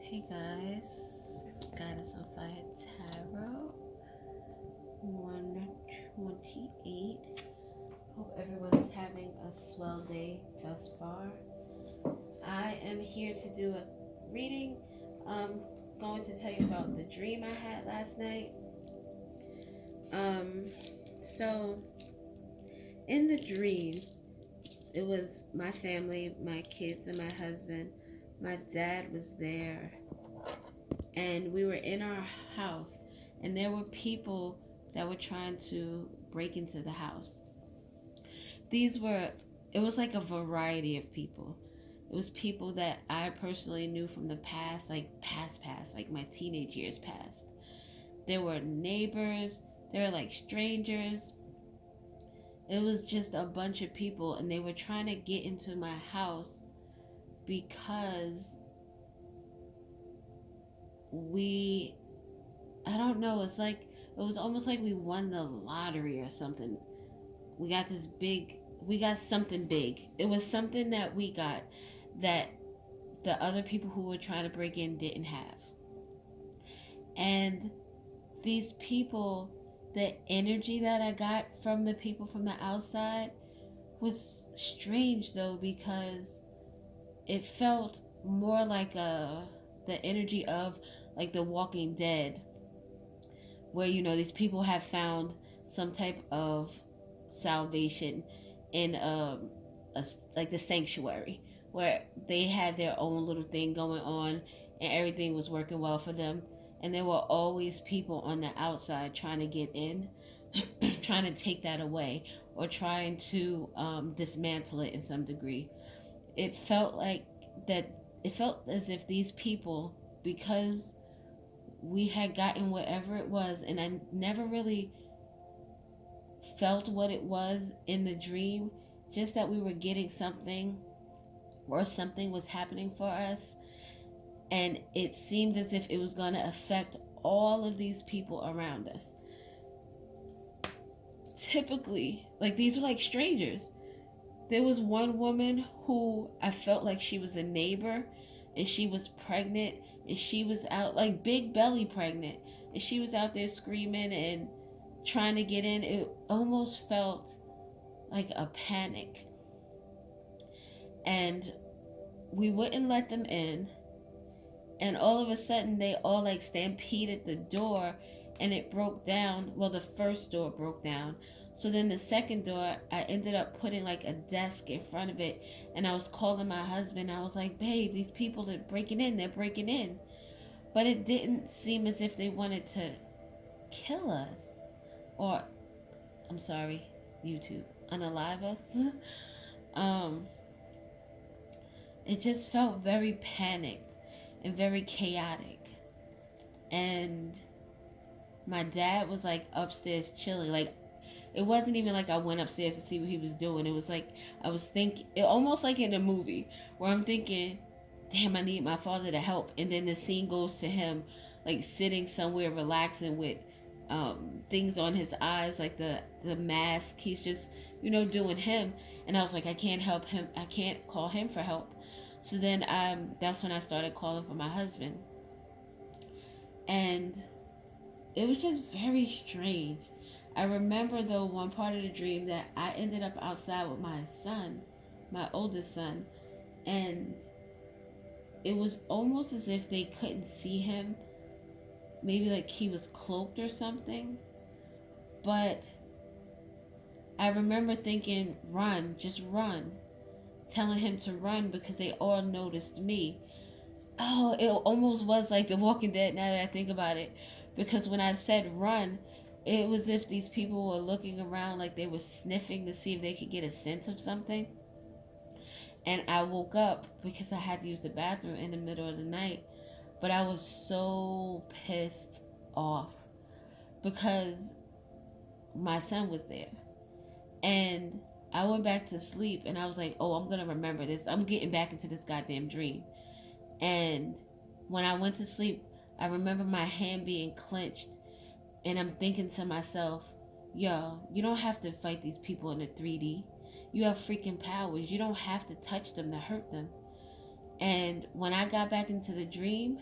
Hey guys, Goddess on Fire Tarot 128. Hope everyone is having a swell day thus far. I am here to do a reading. I'm going to tell you about the dream I had last night. Um, so in the dream, it was my family, my kids, and my husband. My dad was there, and we were in our house, and there were people that were trying to break into the house. It was like a variety of people. It was people that I personally knew from the past, like past, like my teenage years past. There were neighbors, there were like strangers. It was just a bunch of people, and they were trying to get into my house because I don't know, it was almost like we won the lottery or something. We got something big. It was something that we got that the other people who were trying to break in didn't have. And these people, the energy that I got from the people from the outside was strange though, because it felt more like the energy of like the Walking Dead, where these people have found some type of salvation in like the sanctuary, where they had their own little thing going on and everything was working well for them, and there were always people on the outside trying to get in, trying to take that away, or trying to dismantle it in some degree. It felt like that. It felt as if these people, because we had gotten whatever it was, and I never really felt what it was in the dream, just that we were getting something, or something was happening for us, and it seemed as if it was going to affect all of these people around us. Typically, like, these were like strangers. There was one woman who I felt like she was a neighbor, and she was pregnant, and she was out, like, big belly pregnant, and she was out there screaming and trying to get in. It almost felt like a panic. And we wouldn't let them in, and all of a sudden they all like stampeded the door, and it broke down. Well, the first door broke down, so then the second door, I ended up putting like a desk in front of it, and I was calling my husband. I was like, babe, these people are breaking in, they're breaking in. But it didn't seem as if they wanted to kill us, or, I'm sorry, YouTube, unalive us. um it just felt very panicked and very chaotic. And my dad was like upstairs chilling. Like, it wasn't even like I went upstairs to see what he was doing. It was like I was thinking, it almost like in a movie where I'm thinking, damn, I need my father to help. And then the scene goes to him like sitting somewhere relaxing with things on his eyes, like the mask. He's just, doing him. And I was like, I can't help him. I can't call him for help. So then that's when I started calling for my husband. And it was just very strange. I remember though one part of the dream that I ended up outside with my son, my oldest son, and it was almost as if they couldn't see him. Maybe like he was cloaked or something. But I remember thinking, run, just run. Telling him to run because they all noticed me. Oh, it almost was like The Walking Dead now that I think about it. Because when I said run, it was as if these people were looking around like they were sniffing to see if they could get a sense of something. And I woke up because I had to use the bathroom in the middle of the night. But I was so pissed off because my son was there. And I went back to sleep, and I was like, oh, I'm going to remember this. I'm getting back into this goddamn dream. And when I went to sleep, I remember my hand being clenched, and I'm thinking to myself, yo, you don't have to fight these people in the 3D. You have freaking powers. You don't have to touch them to hurt them. And when I got back into the dream,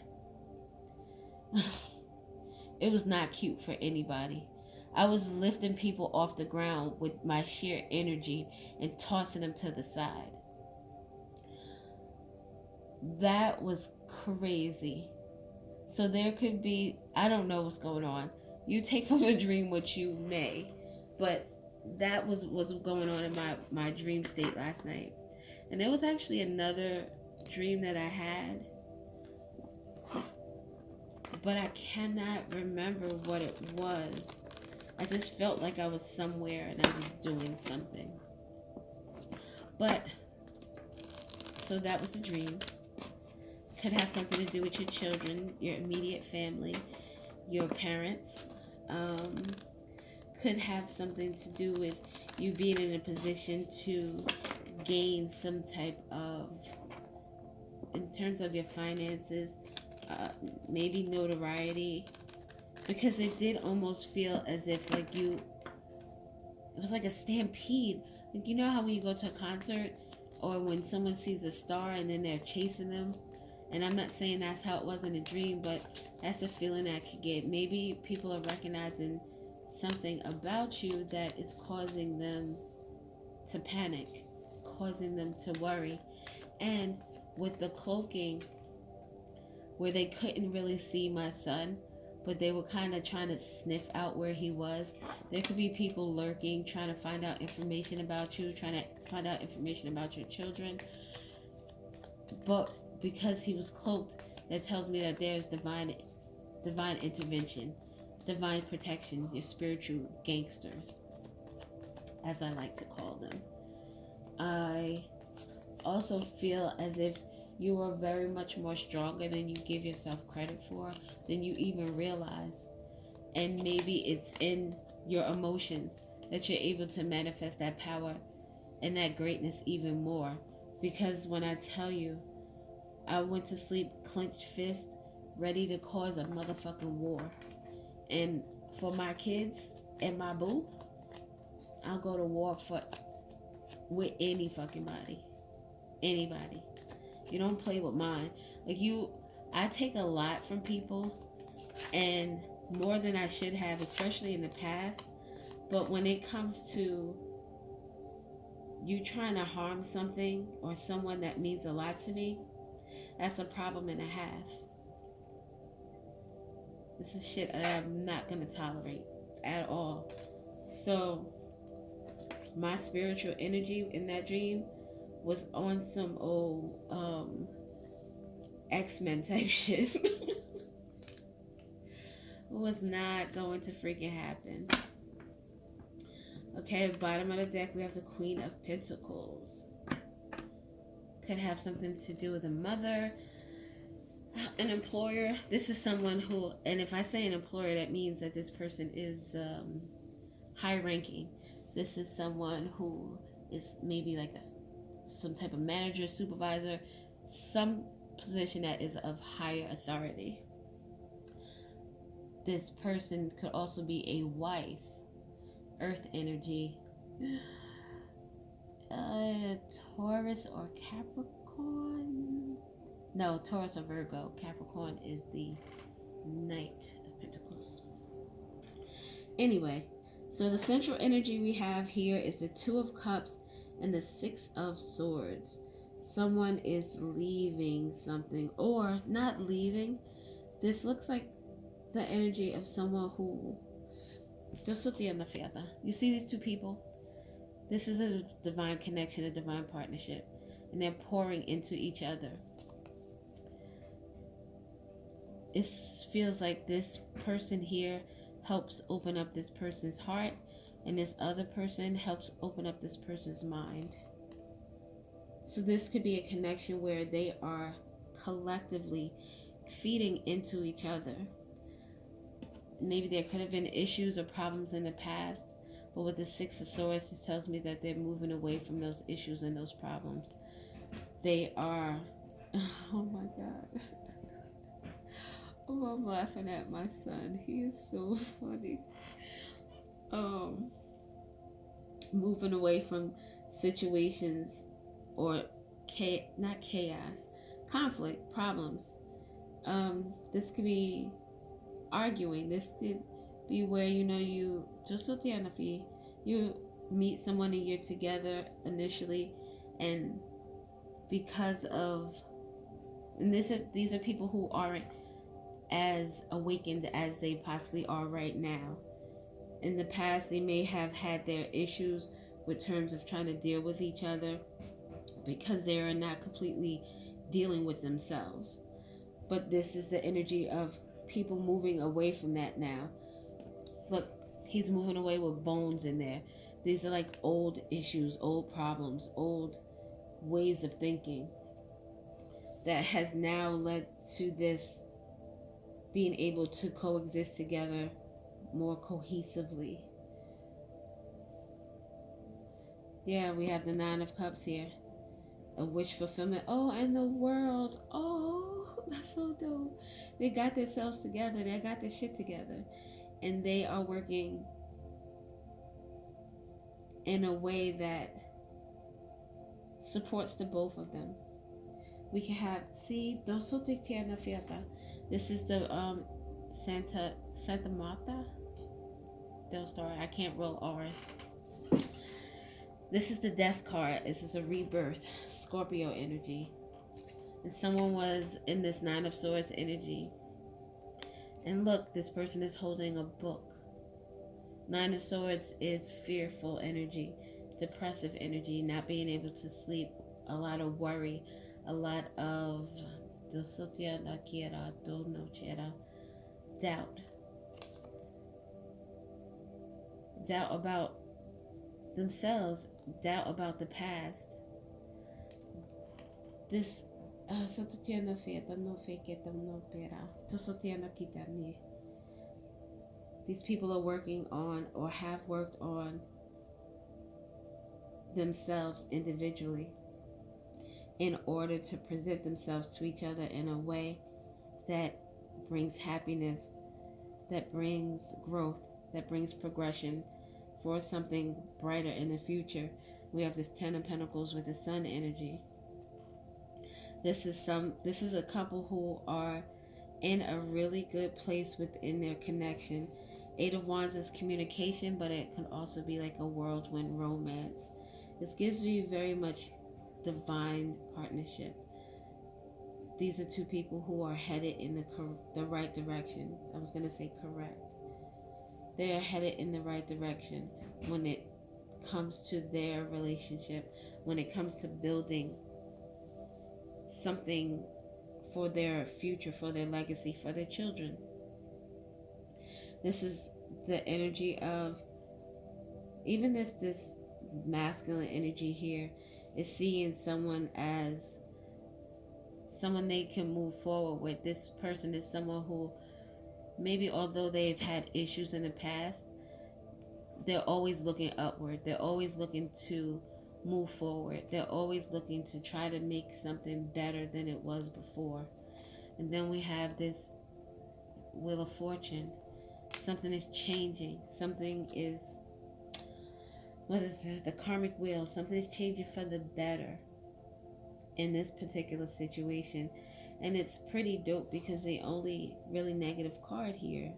It was not cute for anybody. I was lifting people off the ground with my sheer energy and tossing them to the side. That was crazy. So there could be, I don't know what's going on. You take from the dream what you may, but that was going on in my dream state last night. And there was actually another dream that I had, but I cannot remember what it was. I just felt like I was somewhere and I was doing something. But, so that was a dream. Could have something to do with your children, your immediate family, your parents. Could have something to do with you being in a position to gain some type of, in terms of your finances, maybe notoriety, because it did almost feel as if like it was like a stampede. Like, you know how when you go to a concert or when someone sees a star and then they're chasing them? And I'm not saying that's how it was in a dream, but that's a feeling I could get. Maybe people are recognizing something about you that is causing them to panic, causing them to worry. And with the cloaking, where they couldn't really see my son, but they were kind of trying to sniff out where he was. There could be people lurking, trying to find out information about you, trying to find out information about your children. But because he was cloaked, that tells me that there's divine intervention, divine protection, your spiritual gangsters, as I like to call them. I also feel as if you are very much more stronger than you give yourself credit for, than you even realize. And maybe it's in your emotions that you're able to manifest that power and that greatness even more. Because when I tell you, I went to sleep clenched fist, ready to cause a motherfucking war. And for my kids and my boo, I'll go to war with any fucking body. Anybody. You don't play with mine. I take a lot from people, and more than I should have, especially in the past. But when it comes to you trying to harm something or someone that means a lot to me, that's a problem and a half. This is shit that I'm not going to tolerate at all. So, my spiritual energy in that dream was on some old X-Men type shit. It was not going to freaking happen. Okay, bottom of the deck, we have the Queen of Pentacles. Could have something to do with a mother, an employer. This is someone who, and if I say an employer, that means that this person is high ranking. This is someone who is maybe like some type of manager, supervisor, some position that is of higher authority. This person could also be a wife, earth energy, Taurus or Capricorn. No, Taurus or Virgo. Capricorn is the Knight of Pentacles. Anyway, so the central energy we have here is the Two of Cups and the Six of Swords. Someone is leaving something or not leaving. This looks like the energy of someone who... You see these two people? This is a divine connection, a divine partnership, and they're pouring into each other. It feels like this person here helps open up this person's heart, and this other person helps open up this person's mind. So this could be a connection where they are collectively feeding into each other. Maybe there could have been issues or problems in the past, but with the Six of Swords, it tells me that they're moving away from those issues and those problems. They are... Oh my God. Oh, I'm laughing at my son. He is so funny. Moving away from situations or not chaos, conflict, problems. This could be arguing. This could be where you meet someone and you're together initially, and because of and these are people who aren't as awakened as they possibly are right now. In the past, they may have had their issues with terms of trying to deal with each other because they are not completely dealing with themselves. But this is the energy of people moving away from that now. Look, he's moving away with bones in there. These are like old issues, old problems, old ways of thinking that has now led to this being able to coexist together more cohesively. Yeah, we have the Nine of Cups here. A wish fulfillment. Oh, and the world. Oh, that's so dope. They got themselves together. They got their shit together. And they are working in a way that supports the both of them. We can have, see, this is the Santa Martha. Don't start. I can't roll R's. This is the death card. This is a rebirth, Scorpio energy. And someone was in this Nine of Swords energy. And look, this person is holding a book. Nine of Swords is fearful energy, depressive energy, not being able to sleep, a lot of worry, a lot of doubt. Doubt about themselves, doubt about the past. This these people are working on or have worked on themselves individually in order to present themselves to each other in a way that brings happiness, that brings growth, that brings progression for something brighter in the future. We have this Ten of Pentacles with the Sun energy. This is a couple who are in a really good place within their connection. Eight of Wands is communication, but it can also be like a whirlwind romance. This gives me very much divine partnership. These are two people who are headed in the right direction. I was going to say correct. They are headed in the right direction when it comes to their relationship, when it comes to building something for their future, for their legacy, for their children. This is the energy of even this masculine energy here is seeing someone as someone they can move forward with. This person is someone who maybe although they've had issues in the past, they're always looking upward. They're always looking to move forward. They're always looking to try to make something better than it was before. And then we have this Wheel of Fortune. Something is changing. Something is, what is it? The karmic wheel. Something is changing for the better in this particular situation. And it's pretty dope because the only negative card here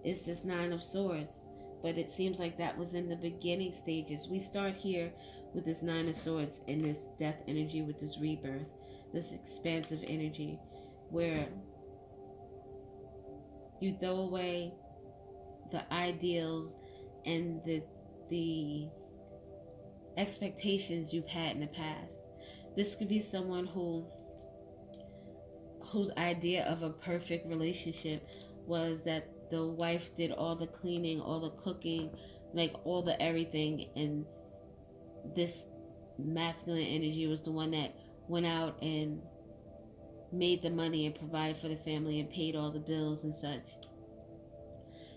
is this Nine of Swords. But it seems like that was in the beginning stages. We start here with this Nine of Swords and this death energy with this rebirth, this expansive energy where you throw away the ideals and the expectations you've had in the past. This could be someone whose idea of a perfect relationship was that the wife did all the cleaning, all the cooking, like all the everything, and this masculine energy was the one that went out and made the money and provided for the family and paid all the bills and such.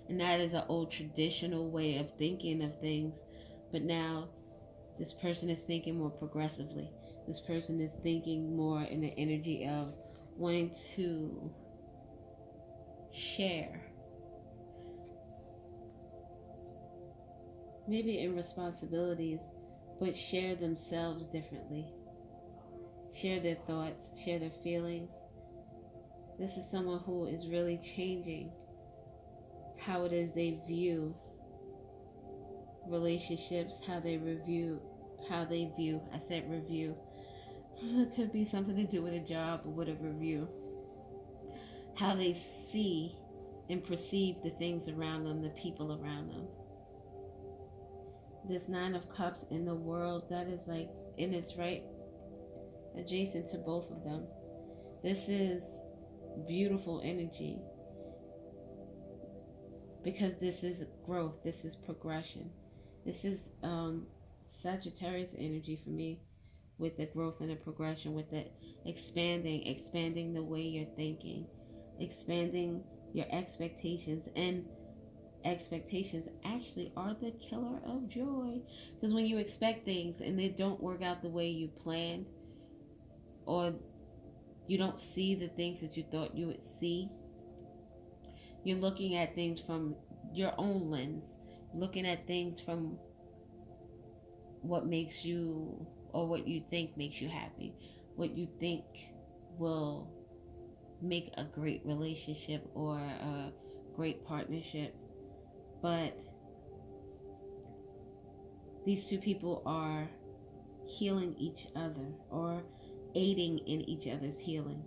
And that is an old traditional way of thinking of things. But now this person is thinking more progressively. This person is thinking more in the energy of wanting to share. Maybe in responsibilities, but share themselves differently. Share their thoughts, share their feelings. This is someone who is really changing how it is they view relationships, I said review. It could be something to do with a job or with a review. How they see and perceive the things around them, the people around them. This Nine of Cups in the world, that is like, and it's right adjacent to both of them. This is beautiful energy because this is growth, this is progression. This is Sagittarius energy for me, with the growth and the progression, with the expanding the way you're thinking, expanding your expectations. And expectations actually are the killer of joy, because when you expect things and they don't work out the way you planned, or you don't see the things that you thought you would see, you're looking at things from your own lens, looking at things from what makes you, or what you think makes you happy, what you think will make a great relationship or a great partnership. But these two people are healing each other or aiding in each other's healing.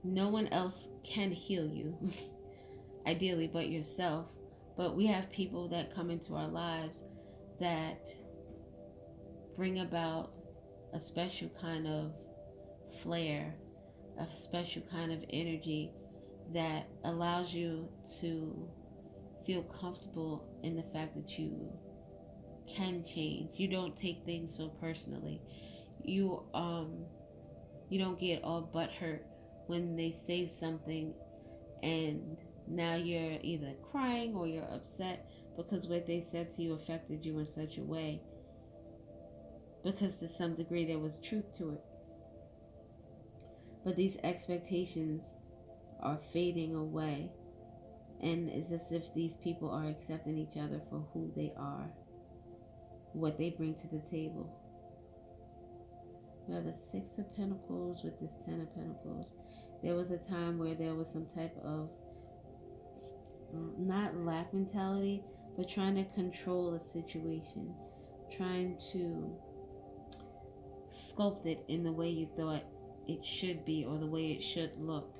No one else can heal you, ideally, but yourself. But we have people that come into our lives that bring about a special kind of flair, a special kind of energy that allows you to feel comfortable in the fact that you can change. You don't take things so personally. You don't get all butthurt when they say something and now you're either crying or you're upset because what they said to you affected you in such a way, because to some degree there was truth to it. But these expectations are fading away, and it's as if these people are accepting each other for who they are, what they bring to the table. We have the Six of Pentacles with this Ten of Pentacles. There was a time where there was some type of, not lack mentality, but trying to control a situation, trying to sculpt it in the way you thought it should be or the way it should look.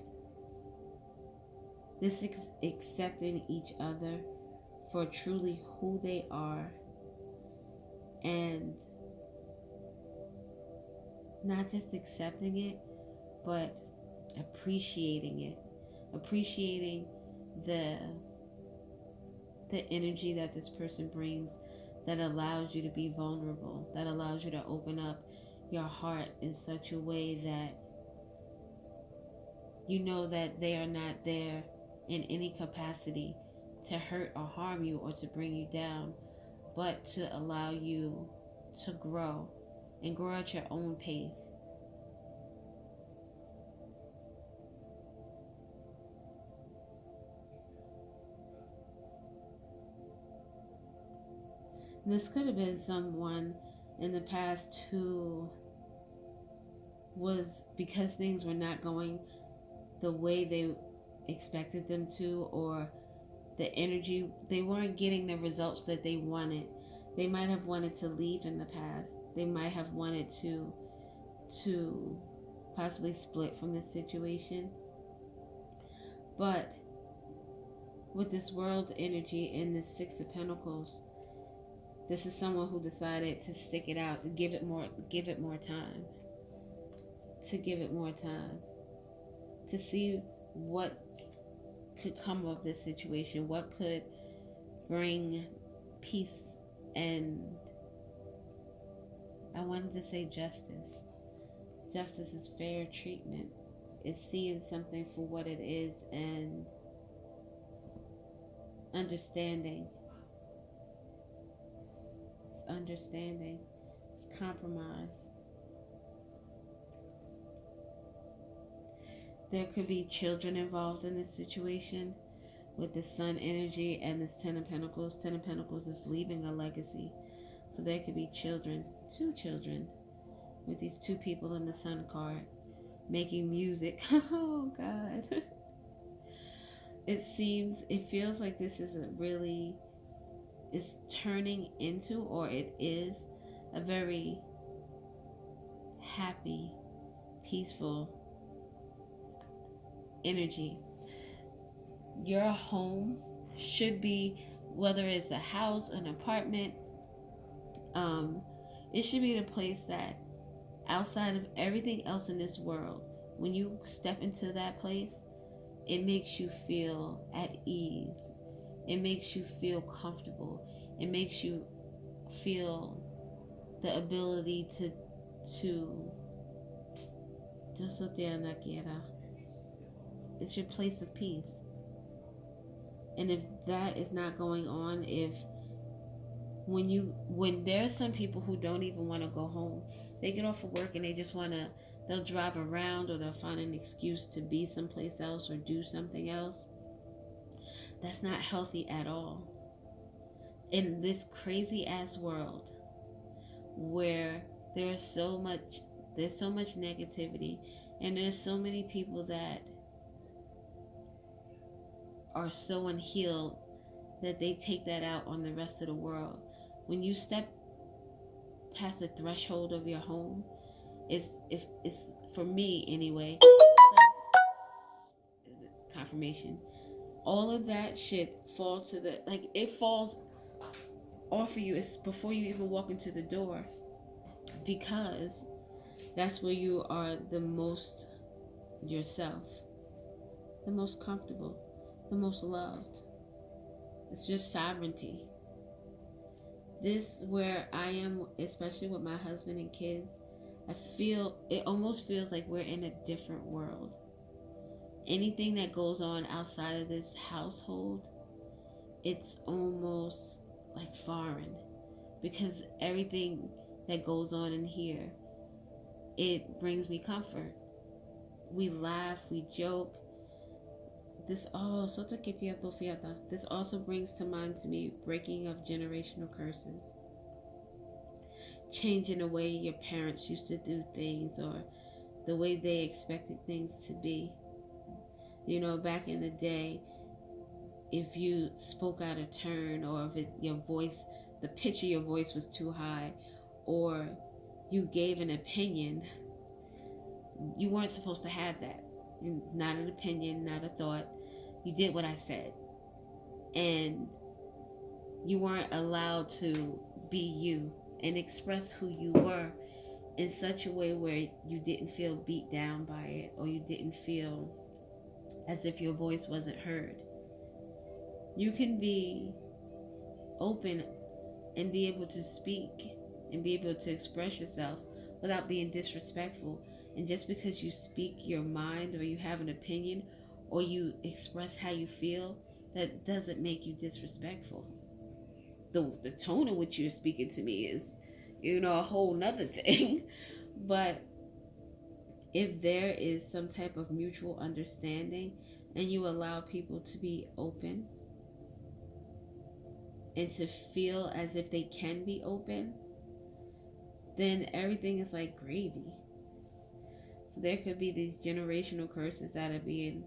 This accepting each other for truly who they are, and not just accepting it, but appreciating it, appreciating the energy that this person brings, that allows you to be vulnerable, that allows you to open up your heart in such a way that you know that they are not there in any capacity to hurt or harm you or to bring you down, but to allow you to grow and grow at your own pace. This could have been someone in the past who was, because things were not going the way they expected them to, or the energy, they weren't getting the results that they wanted. They might have wanted to leave in the past. They might have wanted to possibly split from this situation. But with this world energy and this Six of Pentacles, this is someone who decided to stick it out, to give it more time, to see what could come of this situation, what could bring peace and, I wanted to say justice. Justice is fair treatment. It's seeing something for what it is and understanding. It's understanding. It's compromise. There could be children involved in this situation with the Sun energy and this Ten of Pentacles. Ten of Pentacles is leaving a legacy. So there could be children, 2 children, with these 2 people in the Sun card. making music. Oh God. It feels like this isn't really, is turning into, or it is a very happy, peaceful energy. Your home should be, whether it's a house, an apartment, um, it should be the place that, outside of everything else in this world, when you step into that place, it makes you feel at ease. It makes you feel comfortable. It makes you feel the ability to it's your place of peace. And if that is not going on, if when there's some people who don't even want to go home, they get off of work and they just want to, they'll drive around or they'll find an excuse to be someplace else or do something else. That's not healthy at all. In this crazy ass world where there's so much negativity, and there's so many people that are so unhealed that they take that out on the rest of the world. When you step past the threshold of your home, it's for me anyway, confirmation. All of that should fall to the, like, it falls off of you. It's before you even walk into the door, because that's where you are the most yourself, the most comfortable, the most loved. It's just sovereignty. This where I am, especially with my husband and kids, I feel, it almost feels like we're in a different world. Anything that goes on outside of this household, it's almost like foreign, because everything that goes on in here, it brings me comfort. We laugh, we joke. This also brings to mind to me breaking of generational curses, changing the way your parents used to do things or the way they expected things to be. You know, back in the day, if you spoke out of turn, or if your voice, the pitch of your voice was too high, or you gave an opinion, you weren't supposed to have that. Not an opinion, not a thought. You did what I said. And you weren't allowed to be you and express who you were in such a way where you didn't feel beat down by it, or you didn't feel as if your voice wasn't heard. You can be open and be able to speak and be able to express yourself without being disrespectful. And just because you speak your mind, or you have an opinion, or you express how you feel, that doesn't make you disrespectful. The tone in which you're speaking to me is, a whole nother thing. But if there is some type of mutual understanding, and you allow people to be open and to feel as if they can be open, then everything is like gravy. So there could be these generational curses that are being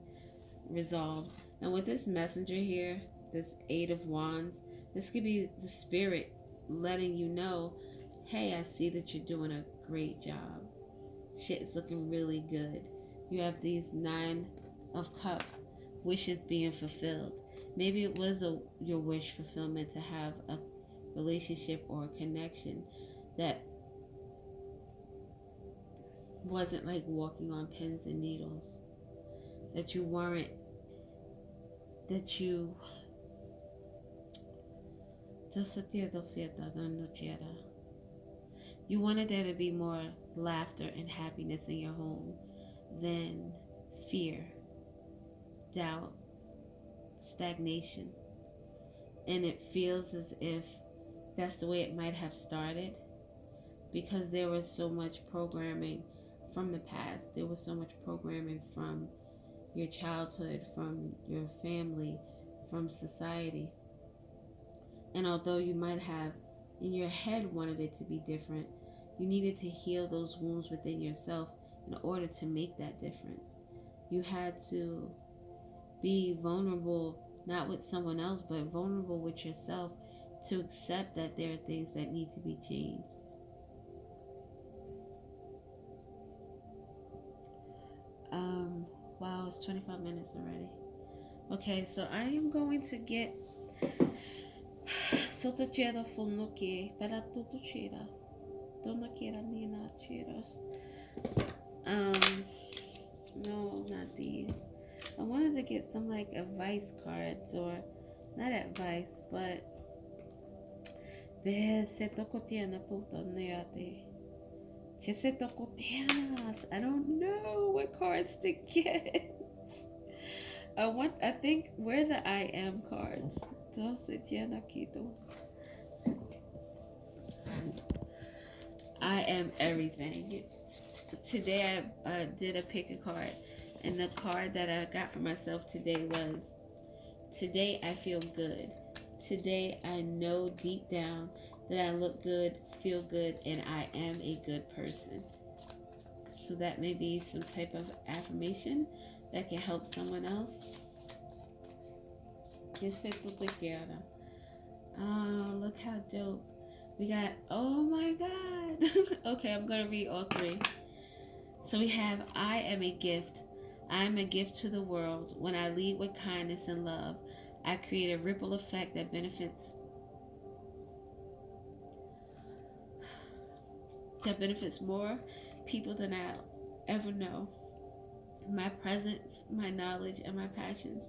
resolved. And with this messenger here, this 8 of Wands, this could be the spirit letting you know, hey, I see that you're doing a great job. Shit is looking really good. You have these 9 of Cups, wishes being fulfilled. Maybe it was your wish fulfillment to have a relationship or a connection that wasn't like walking on pins and needles. That you weren't, that you you wanted there to be more laughter and happiness in your home than fear, doubt, stagnation. And it feels as if that's the way it might have started, because there was so much programming from the past. There was so much programming from your childhood, from your family, from society. And although you might have in your head wanted it to be different, you needed to heal those wounds within yourself in order to make that difference. You had to be vulnerable, not with someone else, but vulnerable with yourself, to accept that there are things that need to be changed. Wow, it's 25 minutes already. Okay, so I am going to get Sotachera Funuki para Tutuchera. Donakera Nina Cheras. No, not these. I wanted to get some like advice cards, or not advice, but I don't know what cards to get. I think where the I am cards. I am everything. Today I did a pick a card, and the card that I got for myself today was, today I feel good. Today I know deep down that I look good, feel good, and I am a good person. So that may be some type of affirmation that can help someone else. Oh, look how dope. We got, oh my God. Okay, I'm going to read all three. So we have, I am a gift. I am a gift to the world. When I lead with kindness and love, I create a ripple effect that benefits more people than I'll ever know. My presence, my knowledge, and my passions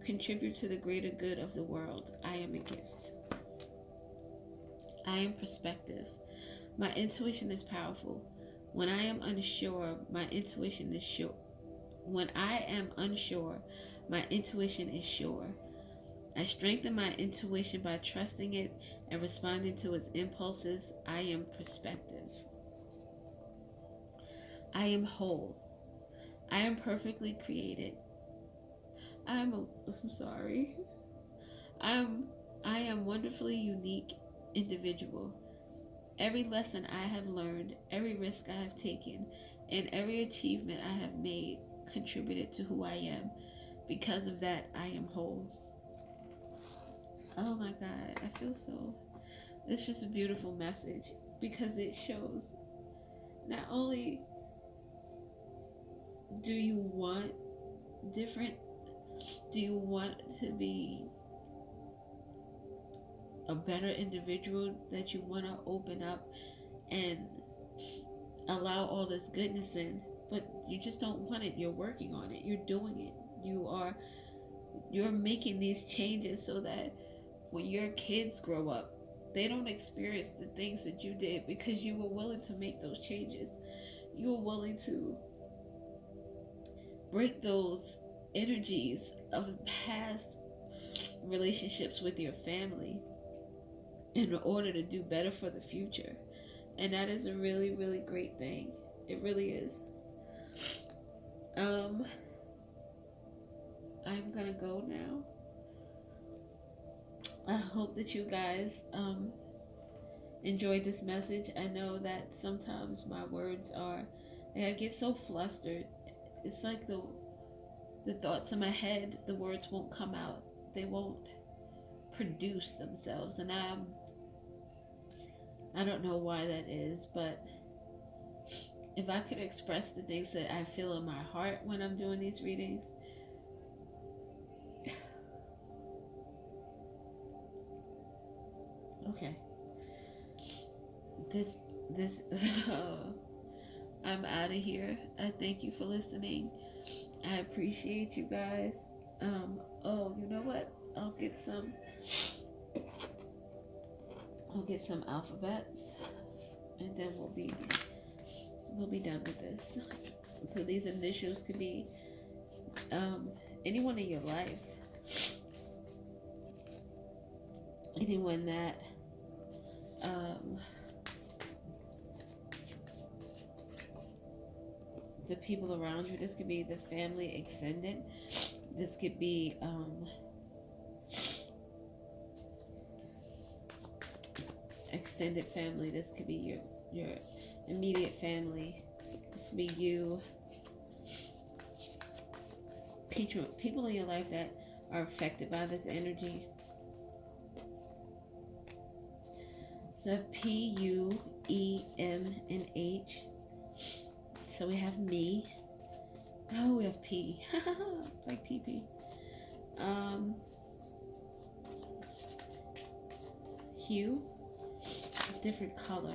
contribute to the greater good of the world. I am a gift. I am perspective. My intuition is powerful. When I am unsure, my intuition is sure. When I am unsure, my intuition is sure. I strengthen my intuition by trusting it and responding to its impulses. I am perspective. I am whole. I am perfectly created. I'm sorry. I am wonderfully unique individual. Every lesson I have learned, every risk I have taken, and every achievement I have made contributed to who I am. Because of that, I am whole. Oh my God, I feel so. It's just a beautiful message, because it shows not only do you want different, do you want to be a better individual, that you want to open up and allow all this goodness in, but you just don't want it. You're working on it. You're doing it. You're making these changes so that when your kids grow up, they don't experience the things that you did, because you were willing to make those changes. You were willing to break those energies of past relationships with your family in order to do better for the future. And that is a really, really great thing. It really is. I'm gonna go now. I hope that you guys enjoyed this message. I know that sometimes my words are, I get so flustered. It's like the thoughts in my head, the words won't come out. They won't produce themselves, and I don't know why that is, but if I could express the things that I feel in my heart when I'm doing these readings, okay, this I'm out of here. I thank you for listening. I appreciate you guys. Oh, you know what? I'll get some alphabets, and then we'll be done with this. So these initials could be anyone in your life, anyone that the people around you. This could be the family extended. This could be extended family. This could be your immediate family. This Be you. People in your life that are affected by this energy. So P-U-E-M-N-H. So we have me. Oh, we have P. Like PP. Hue. A different color.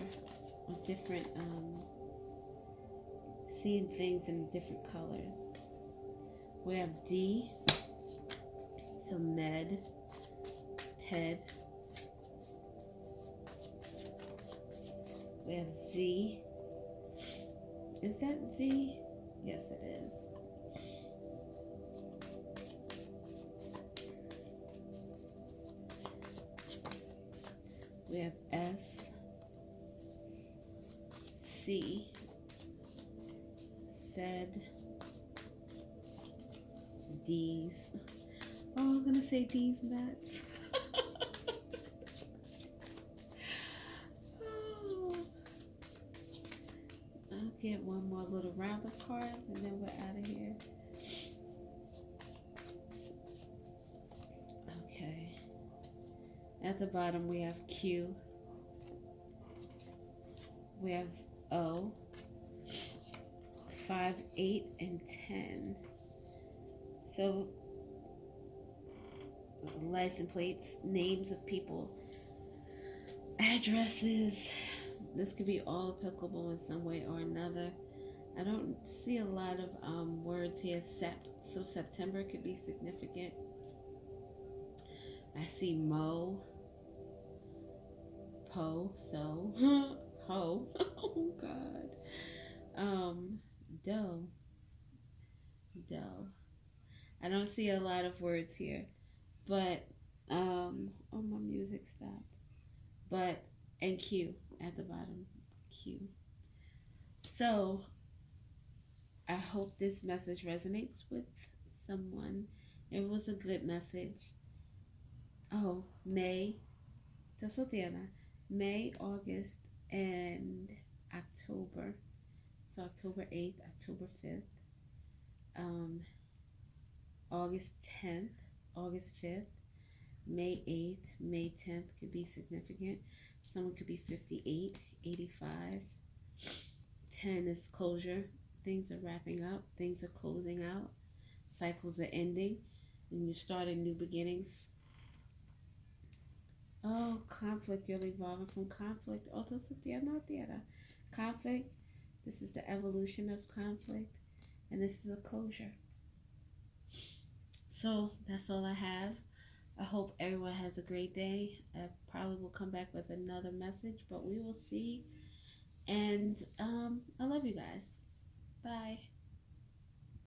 A different, seeing things in different colors. We have D. So med. Ped. We have Z. Is that Z? Yes, it is. We have S. C. Said. D's. Oh, I was gonna say D's nuts. Oh. I'll get one more little round of cards and then we're out of here. Okay. At the bottom we have Q. We have O. 5, 8, and 10. So license plates, names of people, addresses. This could be all applicable in some way or another. I don't see a lot of words here. So September could be significant. I see Mo, Po, so Ho. Oh God. Doe. Doe. I don't see a lot of words here, but oh, my music stopped. But and Q at the bottom. Q. So I hope this message resonates with someone. It was a good message. Oh, May. Tosotiana. May, August, and October. So October 8th, October 5th, August 10th, August 5th, May 8th, May 10th could be significant. Someone could be 58, 85. 10 is closure. Things are wrapping up. Things are closing out. Cycles are ending. And you're starting new beginnings. Oh, conflict. You're evolving from conflict. Conflict. This is the evolution of conflict. And this is a closure. So that's all I have. I hope everyone has a great day. I probably will come back with another message, but we will see. And I love you guys. Bye.